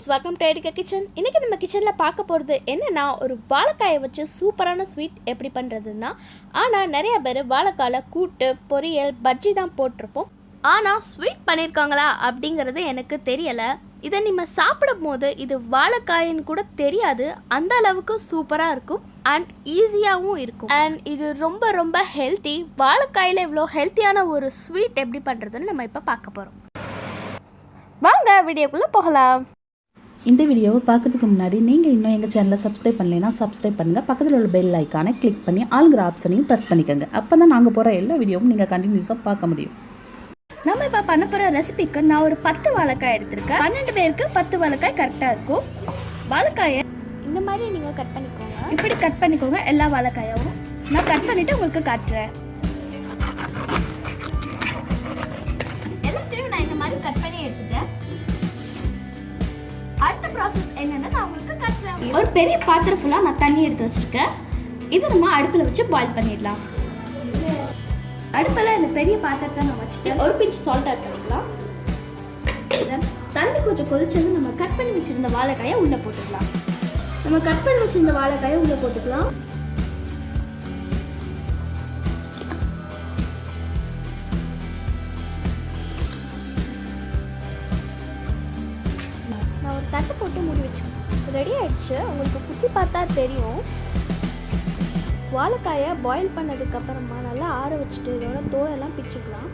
Friends, welcome to ஐடிகா kitchen. இன்றைக்கி நம்ம கிச்சனில் பார்க்க போகிறது என்னென்னா, ஒரு வாழைக்காயை வச்சு சூப்பரான ஸ்வீட் எப்படி பண்ணுறதுன்னா. ஆனால் நிறைய பேர் வாழைக்காயில் கூட்டு, பொரியல், பஜ்ஜி தான் போட்டிருப்போம். ஆனால் ஸ்வீட் பண்ணியிருக்காங்களா அப்படிங்கிறது எனக்கு தெரியலை. இதை நம்ம சாப்பிடும் போது இது வாழைக்காயின்னு கூட தெரியாது, அந்த அளவுக்கு சூப்பராக இருக்கும் அண்ட் ஈஸியாகவும் இருக்கும். அண்ட் இது ரொம்ப ரொம்ப ஹெல்த்தி. வாழைக்காயில் இவ்வளோ ஹெல்த்தியான ஒரு ஸ்வீட் எப்படி பண்ணுறதுன்னு நம்ம இப்போ பார்க்க போகிறோம். வாங்க வீடியோக்குள்ளே போகலாம். இந்த வீடியோவை பார்க்குறதுக்கு முன்னாடி நீங்கள் இன்னும் எங்கள் சேனலை சப்ஸ்கிரைப் பண்ணலைன்னா சப்ஸ்கிரைப் பண்ணுங்கள். பக்கத்தில் உள்ள பெல் ஐக்கானை கிளிக் பண்ணி ஆளுங்கிற ஆப்ஷனையும் ப்ரெஸ் பண்ணிக்கோங்க. அப்போ தான் நாங்கள் போகிற எல்லா வீடியோவும் நீங்கள் கண்டினியூஸாக பார்க்க முடியும். நம்ம இப்போ பண்ண போகிற ரெசிபிக்கு நான் ஒரு 10 வாழைக்காய் எடுத்திருக்கேன். 12 பேருக்கு 10 வாழைக்காய் கரெக்டாக இருக்கும். வாழைக்காயை இந்த மாதிரி நீங்கள் கட் பண்ணிக்கோங்க. இப்படி கட் பண்ணிக்கோங்க எல்லா வாழைக்காயும். நான் கட் பண்ணிவிட்டு உங்களுக்கு காட்டுறேன். எல்லாத்தையும் நான் இந்த மாதிரி கட் பண்ணி எடுத்துட்டேன். அடுத்த ப்ராசஸ் என்னன்னு நான் உங்களுக்கு காட்டுறேன். ஒரு பெரிய பாத்திரம் ஃபுல்லாக நான் தண்ணி எடுத்து வச்சுருக்கேன். இதை நம்ம அடுப்பில் வச்சு பாயில் பண்ணிடலாம். அடுப்பில் இந்த பெரிய பாத்திரத்தை நான் வச்சுட்டு ஒரு பிஞ்ச் சால்ட் ஆட் பண்ணிக்கலாம். தண்ணி கொஞ்சம் கொதிச்சது நம்ம கட் பண்ணி வச்சுருந்த வாழைக்காயை உள்ளே போட்டுக்கலாம். நான் ஒரு தட்டை போட்டு மூடி வச்சுக்கோங்க. ரெடி ஆயிடுச்சு. உங்களுக்கு குத்தி பார்த்தா தெரியும். வாழைக்காயை பாயில் பண்ணதுக்கப்புறமா நல்லா ஆற வச்சுட்டு இதோட தோலெல்லாம் பிச்சுக்கலாம்.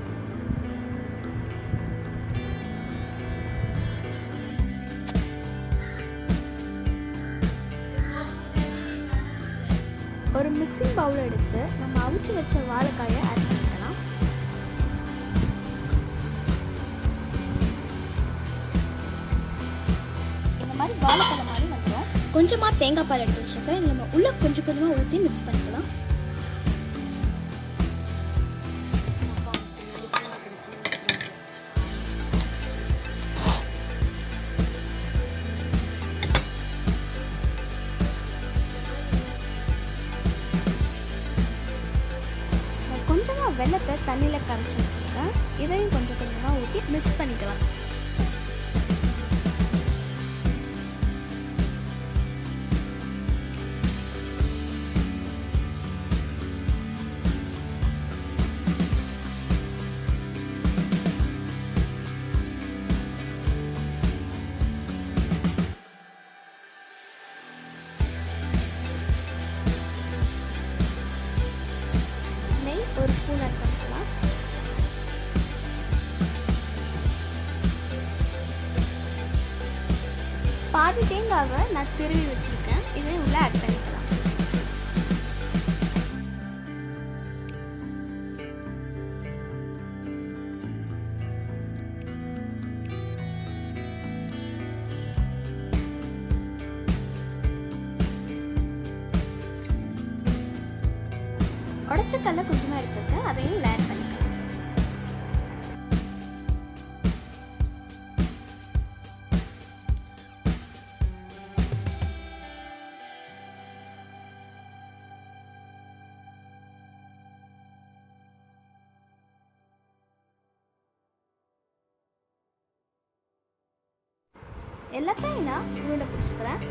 ஒரு மிக்சிங் பவுல் எடுத்து நம்ம அவிச்சு வச்ச வாழைக்காயை ஆட் பண்ணிக்கலாம். இந்த மாதிரி வாழைப்பழம் மாதிரி வந்துடும். கொஞ்சமாக தேங்காய் பால் எடுத்து வச்சுருக்கேன். இதில் நம்ம உள்ளே கொஞ்சம் கொஞ்சமாக ஊற்றி மிக்ஸ் பண்ணிக்கலாம். கொஞ்சமாக வெல்லத்தை தண்ணியில் கரைச்சி வச்சுருக்கேன். இதையும் கொஞ்சம் கொஞ்சமாக ஊற்றி மிக்ஸ் பண்ணிக்கலாம். ஒரு ஸ்பூன் ஆட் பண்ணிக்கலாம். பாதி தேங்காவை நான் திருவி வச்சிருக்கேன். இதை உள்ள ஆட் பண்ணிக்கலாம். உடைச்ச கல்லை கொஞ்சமாக எடுத்துருக்கேன். அதையும் ஆட் பண்ணிக்கலாம். எல்லாத்தையும் நான் உருண்டை பிடிச்சிக்கிறேன்.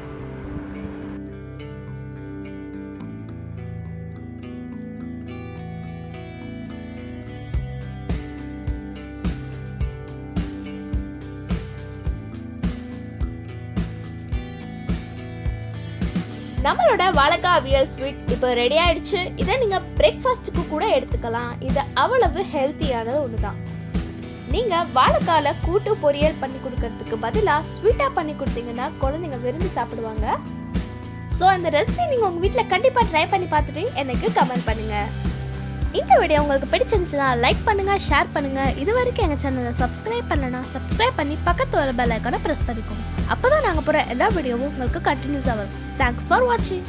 நம்மளோட வாழைக்காய் அவியல் ஸ்வீட் இப்போ ரெடி ஆயிடுச்சு. இதை நீங்கள் பிரேக்ஃபாஸ்ட்டுக்கு கூட எடுத்துக்கலாம். இது அவ்வளவு ஹெல்த்தியானது ஒன்று தான். நீங்கள் வாழைக்காயில் கூட்டு பொரியல் பண்ணி கொடுக்கறதுக்கு பதிலாக ஸ்வீட்டாக பண்ணி கொடுத்தீங்கன்னா குழந்தைங்க விரும்பி சாப்பிடுவாங்க. ஸோ அந்த ரெசிபி நீங்கள் உங்கள் வீட்டில் கண்டிப்பாக ட்ரை பண்ணி பார்த்துட்டு எனக்கு கமெண்ட் பண்ணுங்கள். இந்த வீடியோ உங்களுக்கு பிடிச்சிருந்துச்சுன்னா லைக் பண்ணுங்கள், ஷேர் பண்ணுங்கள். இது வரைக்கும் எங்கள் சேனலை சப்ஸ்கிரைப் பண்ணலைன்னா சப்ஸ்கிரைப் பண்ணி பக்கத்து வர பெல் ஐக்கானை ப்ரெஸ் பண்ணிக்கோங்க. அப்போ தான் நாங்கள் போகிற எல்லா வீடியோவும் உங்களுக்கு கண்டினியூஸாக வரும். தேங்க்ஸ் ஃபார் வாட்சிங்.